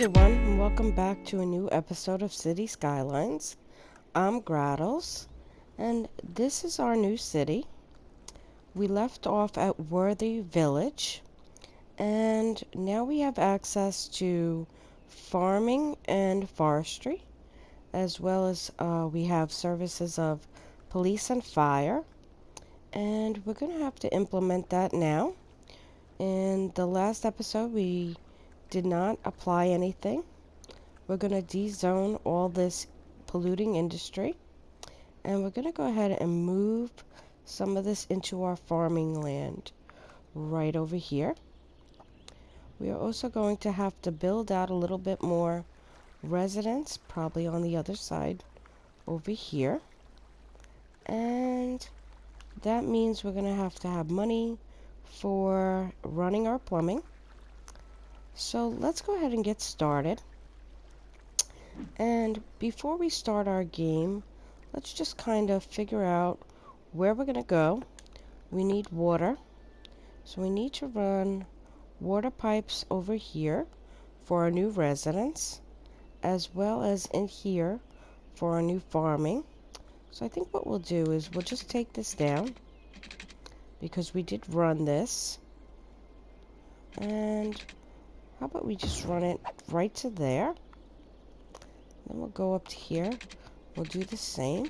everyone, and welcome back to a new episode of City Skylines. I'm Grattles, and this is our new city. We left off at Worthy Village, and now we have access to farming and forestry, as well as we have services of police and fire, and we're going to have to implement that now. In the last episode, we did not apply anything. We're going to de-zone all this polluting industry, and we're going to go ahead and move some of this into our farming land right over here. We are also going to have to build out a little bit more residence, probably on the other side over here, and that means we're going to have money for running our plumbing. So let's go ahead and get started. And before we start our game, let's just kind of figure out where we're going to go. We need water, so we need to run water pipes over here for our new residence, as well as in here for our new farming. So I think what we'll do is we'll just take this down, because we did run this. And how about we just run it right to there? Then we'll go up to here. We'll do the same.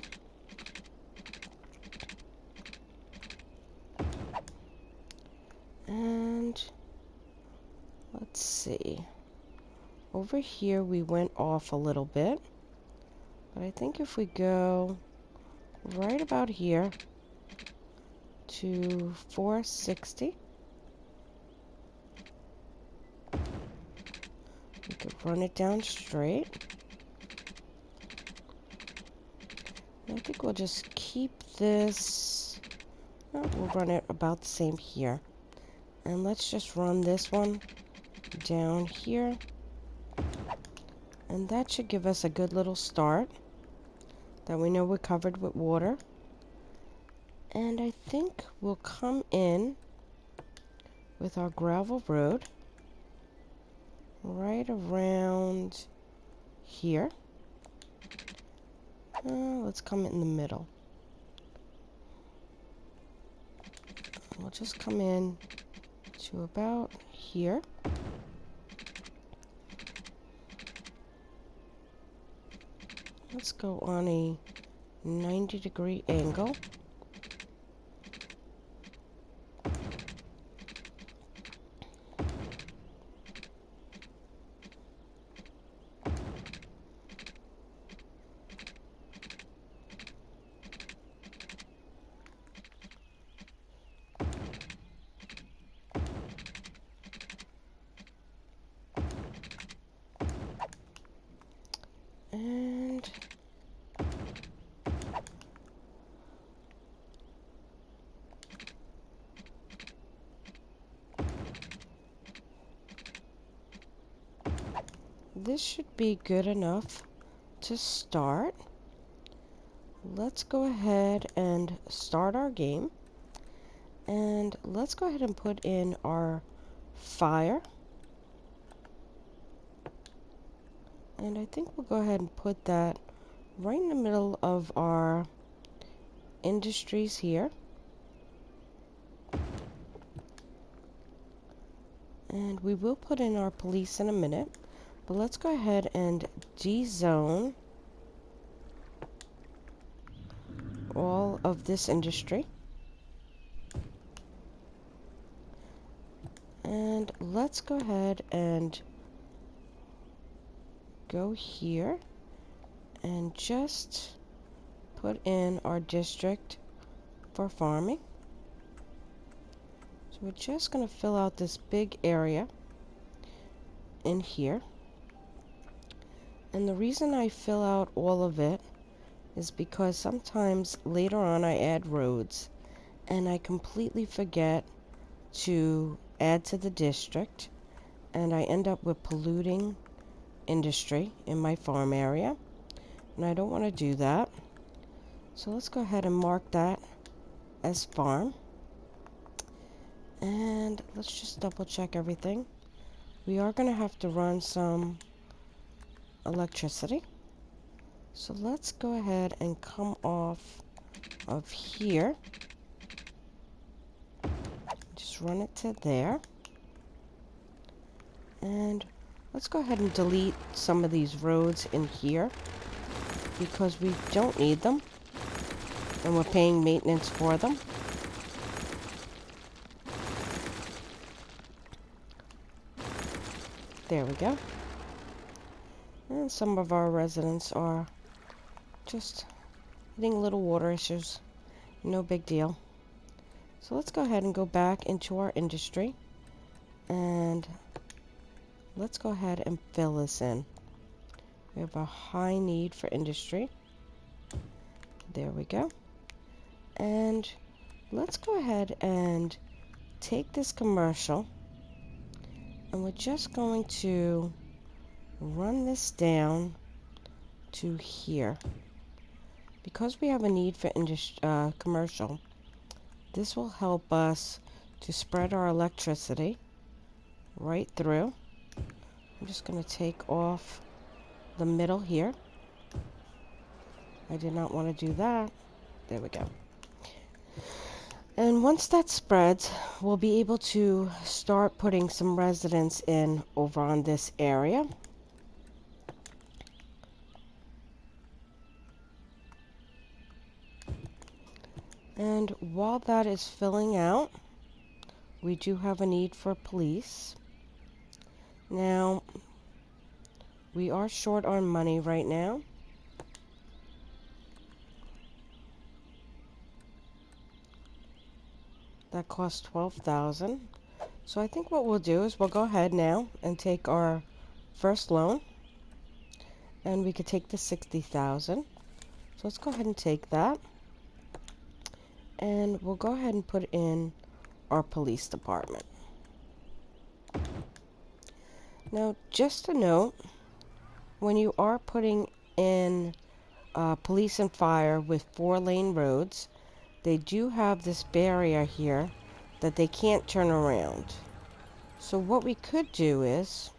And let's see. Over here we went off a little bit. But I think if we go right about here to 460, we could run it down straight. I think we'll just keep this. Oh, we'll run it about the same here. And let's just run this one down here. And that should give us a good little start. That we know we're covered with water. And I think we'll come in with our gravel road right around here. Let's come in the middle. We'll just come in to about here. Let's go on a 90-degree angle. And this should be good enough to start. Let's go ahead and start our game. And let's go ahead and put in our fire. And I think we'll go ahead and put that right in the middle of our industries here. And we will put in our police in a minute. But let's go ahead and de-zone all of this industry. And let's go ahead and go here and just put in our district for farming. So we're just going to fill out this big area in here. And the reason I fill out all of it is because sometimes later on I add roads and I completely forget to add to the district, and I end up with polluting industry in my farm area, and I don't want to do that. So let's go ahead and mark that as farm, and let's just double check everything. We are going to have to run some electricity. So let's go ahead and come off of here. Just run it to there. And let's go ahead and delete some of these roads in here because we don't need them and we're paying maintenance for them. There we go. And some of our residents are just hitting little water issues. No big deal. So let's go ahead and go back into our industry and let's go ahead and fill this in. We have a high need for industry. There we go. And let's go ahead and take this commercial and we're just going to run this down to here. Because we have a need for commercial, this will help us to spread our electricity right through. I'm just going to take off the middle here. I did not want to do that. There we go. And once that spreads, we'll be able to start putting some residents in over on this area. And while that is filling out, we do have a need for police. Now, we are short on money right now. That costs $12,000. So I think what we'll do is we'll go ahead now and take our first loan. And we could take the $60,000. So let's go ahead and take that. And we'll go ahead and put in our police department. Now, just a note, when you are putting in police and fire with 4-lane roads, they do have this barrier here that they can't turn around. So what we could do is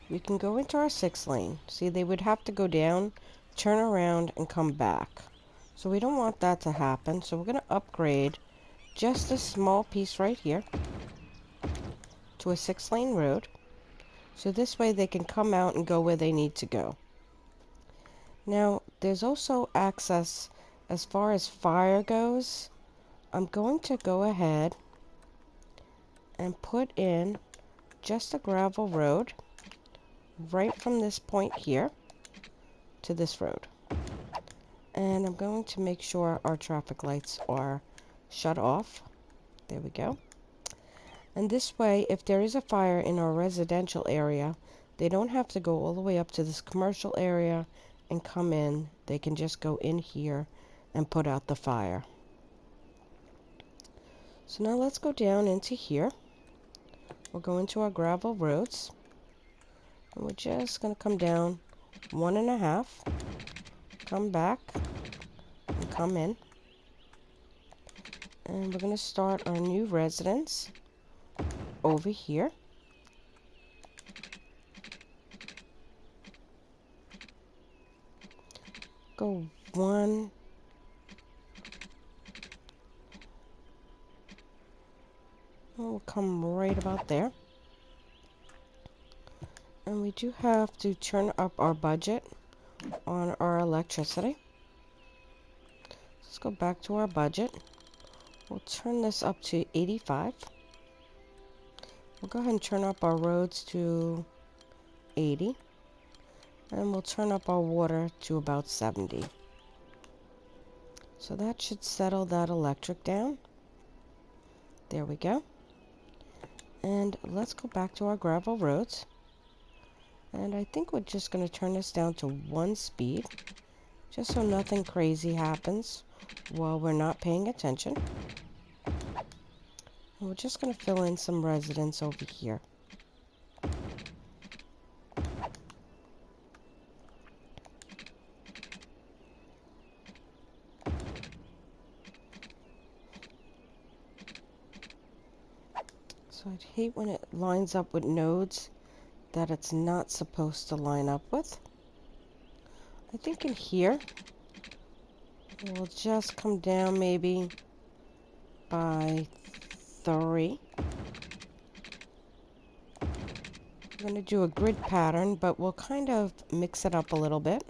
we can go into our 6-lane. See, they would have to go down, turn around, and come back. So we don't want that to happen. So we're going to upgrade just a small piece right here to a 6-lane road. So this way they can come out and go where they need to go. Now, there's also access as far as fire goes. I'm going to go ahead and put in just a gravel road right from this point here to this road. And I'm going to make sure our traffic lights are shut off. There we go. And this way, if there is a fire in our residential area, they don't have to go all the way up to this commercial area and come in. They can just go in here and put out the fire. So now let's go down into here. We'll go into our gravel roads. And we're just going to come down 1.5, come back, and come in. And we're going to start our new residence over here. Go 1. We'll come right about there. And we do have to turn up our budget on our electricity. Let's go back to our budget. We'll turn this up to 85. We'll go ahead and turn up our roads to 80. And we'll turn up our water to about 70. So that should settle that electric down. There we go. And let's go back to our gravel roads. And I think we're just going to turn this down to 1 speed, just so nothing crazy happens while we're not paying attention. And we're just going to fill in some residents over here. So I'd hate when it lines up with nodes that it's not supposed to line up with. I think in here, we'll just come down maybe by 3. I'm going to do a grid pattern, but we'll kind of mix it up a little bit.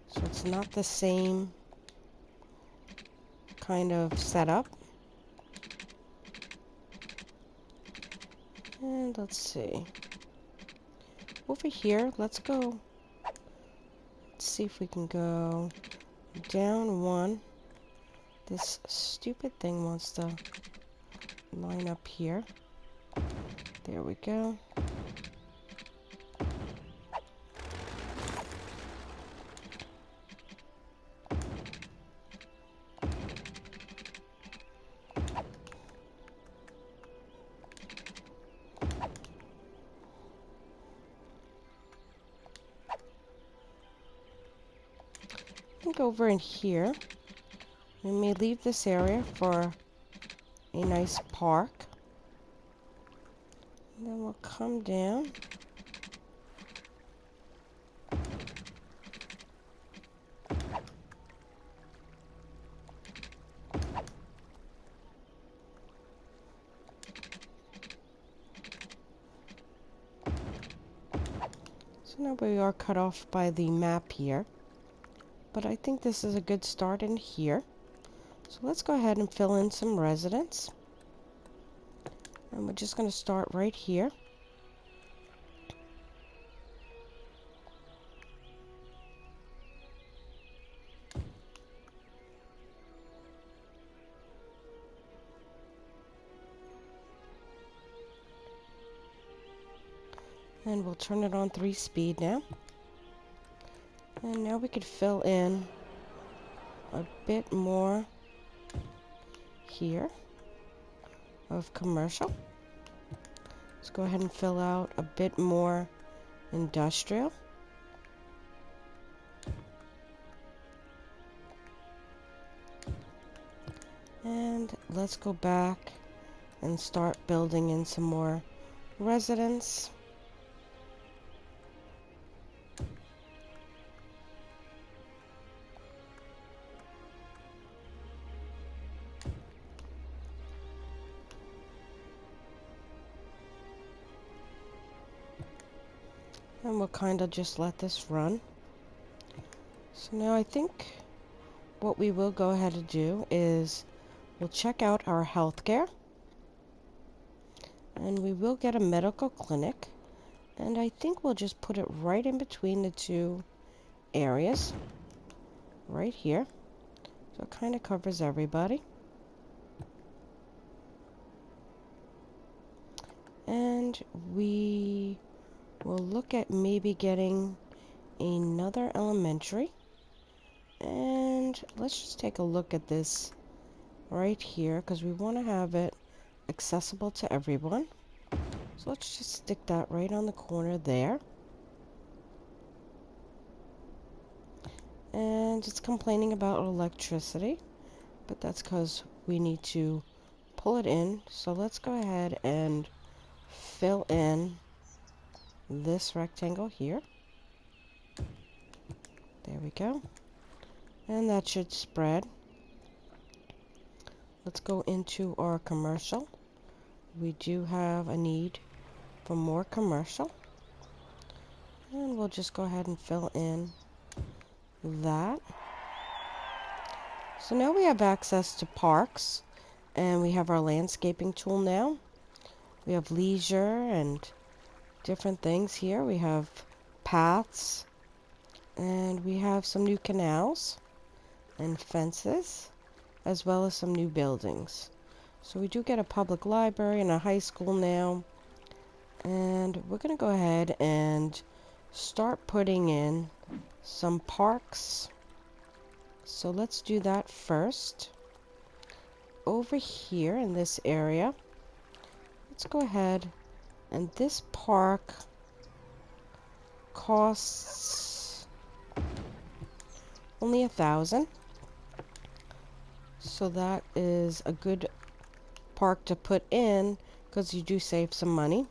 So it's not the same kind of setup. And let's see. Over here, let's go. Let's see if we can go down 1. This stupid thing wants to line up here. There we go. I think over in here, we may leave this area for a nice park. And then we'll come down. So now we are cut off by the map here. But I think this is a good start in here. So let's go ahead and fill in some residents. And we're just going to start right here. And we'll turn it on 3 speed now. And now we could fill in a bit more here of commercial. Let's go ahead and fill out a bit more industrial. And let's go back and start building in some more residents. And we'll kind of just let this run. So now I think what we will go ahead and do is we'll check out our healthcare. And we will get a medical clinic. And I think we'll just put it right in between the 2 areas. Right here. So it kind of covers everybody. And we will look at maybe getting another elementary. And let's just take a look at this right here because we want to have it accessible to everyone. So let's just stick that right on the corner there. And it's complaining about electricity, but that's because we need to pull it in. So let's go ahead and fill in this rectangle here. There we go. And that should spread. Let's go into our commercial. We do have a need for more commercial. And we'll just go ahead and fill in that. So now we have access to parks, and we have our landscaping tool now. We have leisure and different things here. We have paths, and we have some new canals and fences, as well as some new buildings. So we do get a public library and a high school now. And we're going to go ahead and start putting in some parks. So let's do that first. Over here in this area, let's go ahead, and this park costs only 1,000. So that is a good park to put in because you do save some money.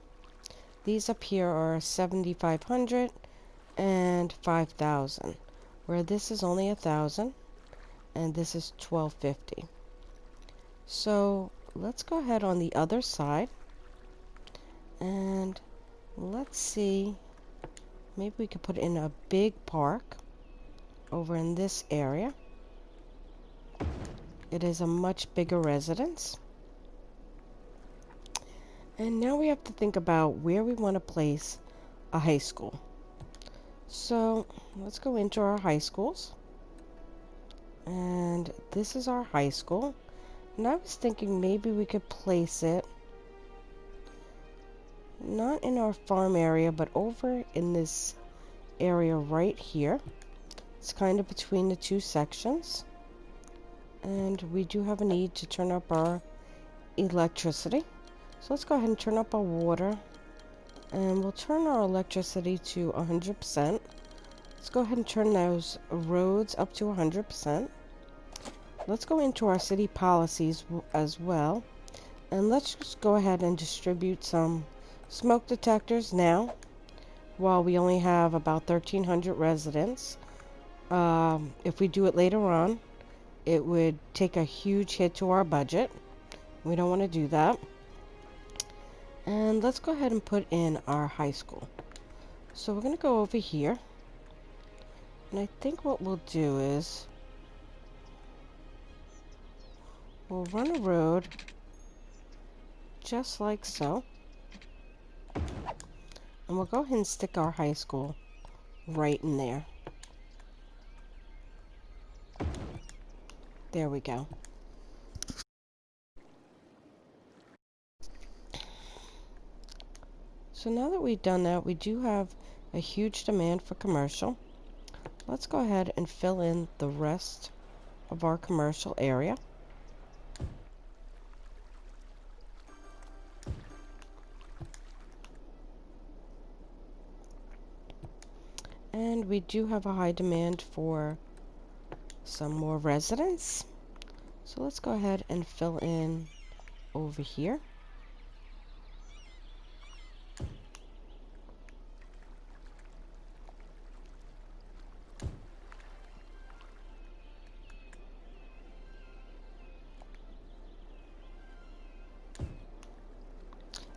These up here are 7,500 and 5,000, where this is only 1,000 and this is 1,250. So let's go ahead on the other side and let's see, maybe we could put in a big park over in this area. It is a much bigger residence. And now we have to think about where we want to place a high school. So let's go into our high schools. And this is our high school. And I was thinking maybe we could place it not in our farm area, but over in this area right here. It's kind of between the two sections. And we do have a need to turn up our electricity. So let's go ahead and turn up our water. And we'll turn our electricity to 100%. Let's go ahead and turn those roads up to 100%. Let's go into our city policies as well. And let's just go ahead and distribute some smoke detectors now, while we only have about 1,300 residents. If we do it later on, it would take a huge hit to our budget. We don't want to do that. And let's go ahead and put in our high school. So we're going to go over here. And I think what we'll do is we'll run a road just like so. And we'll go ahead and stick our high school right in there. There we go. So now that we've done that, we do have a huge demand for commercial. Let's go ahead and fill in the rest of our commercial area. And we do have a high demand for some more residents. So let's go ahead and fill in over here.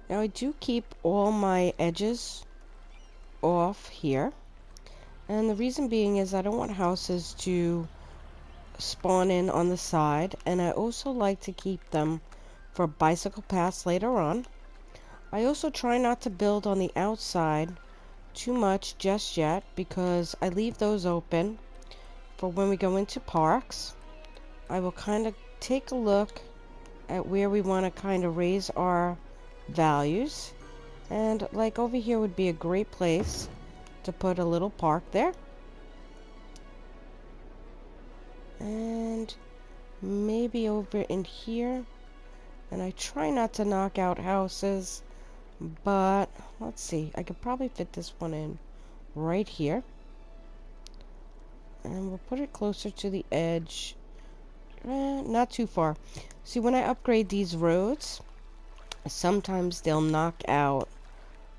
Now I do keep all my edges off here. And the reason being is I don't want houses to spawn in on the side. And I also like to keep them for bicycle paths later on. I also try not to build on the outside too much just yet, because I leave those open for when we go into parks. I will kind of take a look at where we want to kind of raise our values, and like over here would be a great place to put a little park there, and maybe over in here. And I try not to knock out houses, but let's see, I could probably fit this one in right here, and we'll put it closer to the edge, not too far. See, when I upgrade these roads, sometimes they'll knock out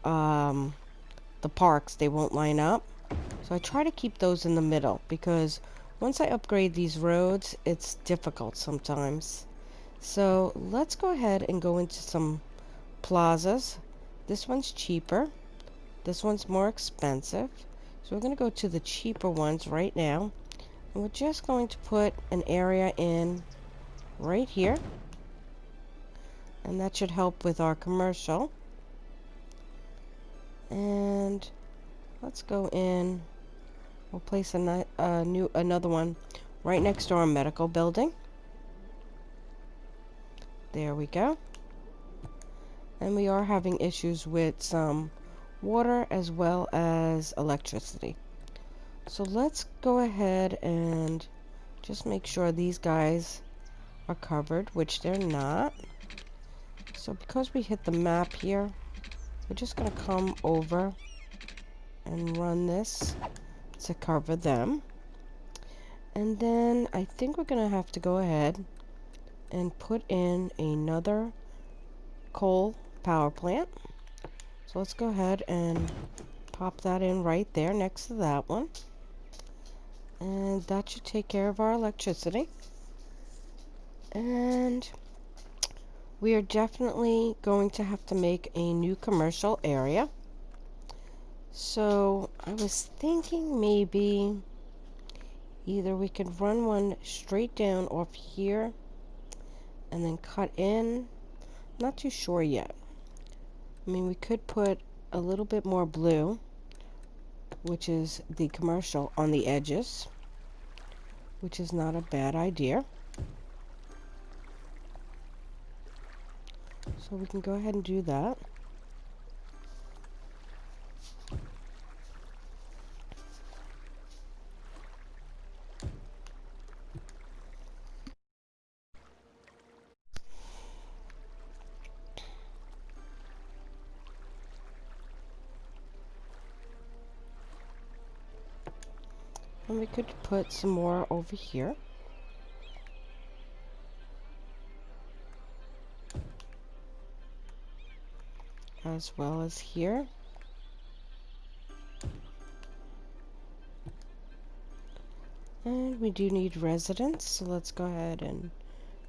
the parks. They won't line up. So I try to keep those in the middle, because once I upgrade these roads, it's difficult sometimes. So let's go ahead and go into some plazas. This one's cheaper. This one's more expensive. So we're going to go to the cheaper ones right now. And we're just going to put an area in right here. And that should help with our commercial. And let's go in. We'll place another one right next to our medical building. There we go. And we are having issues with some water as well as electricity. So let's go ahead and just make sure these guys are covered, which they're not. So because we hit the map here, we're just going to come over and run this to cover them. And then I think we're going to have to go ahead and put in another coal power plant. So let's go ahead and pop that in right there next to that one. And that should take care of our electricity. And we are definitely going to have to make a new commercial area. So I was thinking maybe either we could run one straight down off here and then cut in. Not too sure yet. I mean, we could put a little bit more blue, which is the commercial, on the edges, which is not a bad idea. So we can go ahead and do that. And we could put some more over here. As well as here. And we do need residents, so let's go ahead and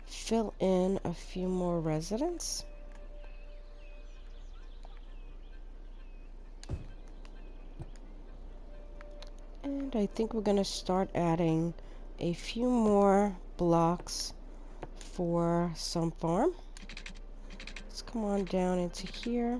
fill in a few more residents. And I think we're going to start adding a few more blocks for some farm. Let's come on down into here.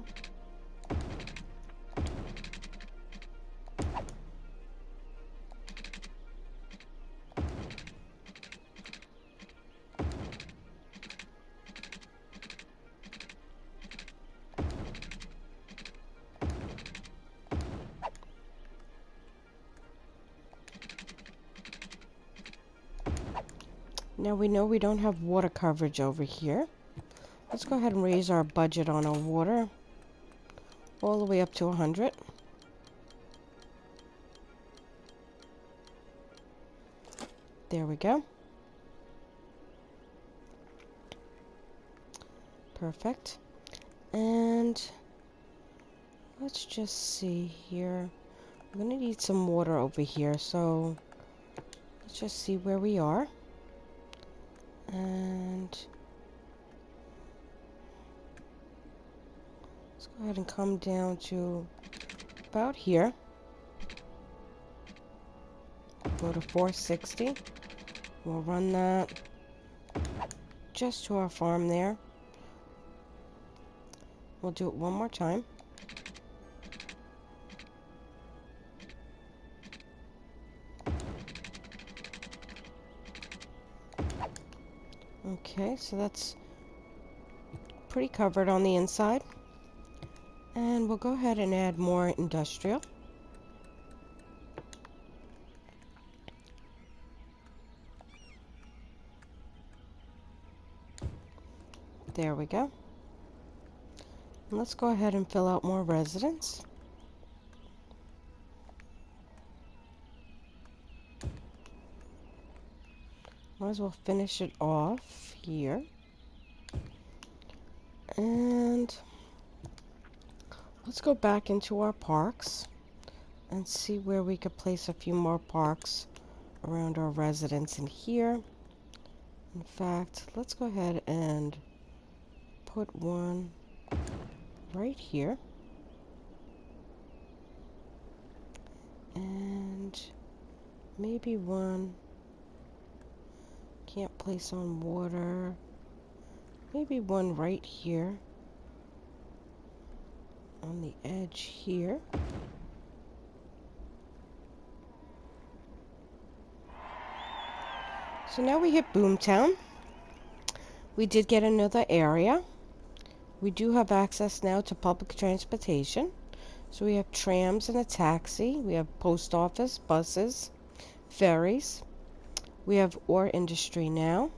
Now we know we don't have water coverage over here. Let's go ahead and raise our budget on our water all the way up to 100. There we go. Perfect. And let's just see here. I'm gonna need some water over here, so let's just see where we are. And let's go ahead and come down to about here. Go to 460. We'll run that just to our farm there. We'll do it one more time. Okay, so that's pretty covered on the inside. And we'll go ahead and add more industrial. There we go. And let's go ahead and fill out more residents. Might as well finish it off here. And let's go back into our parks and see where we could place a few more parks around our residents in here. In fact, let's go ahead and put one right here. And maybe one, can't place on water, maybe one right here on the edge here. So now we hit Boomtown. We did get another area. We do have access now to public transportation. So we have trams and a taxi. We have post office, buses, ferries. We have ore industry now.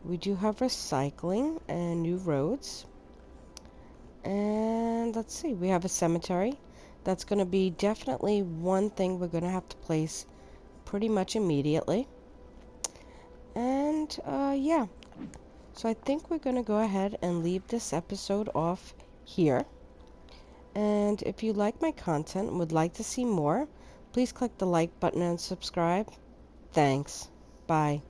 We do have recycling and new roads. And let's see, we have a cemetery. That's going to be definitely one thing we're going to have to place pretty much immediately. And yeah, so I think we're going to go ahead and leave this episode off here. And if you like my content and would like to see more, please click the like button and subscribe. Thanks. Bye.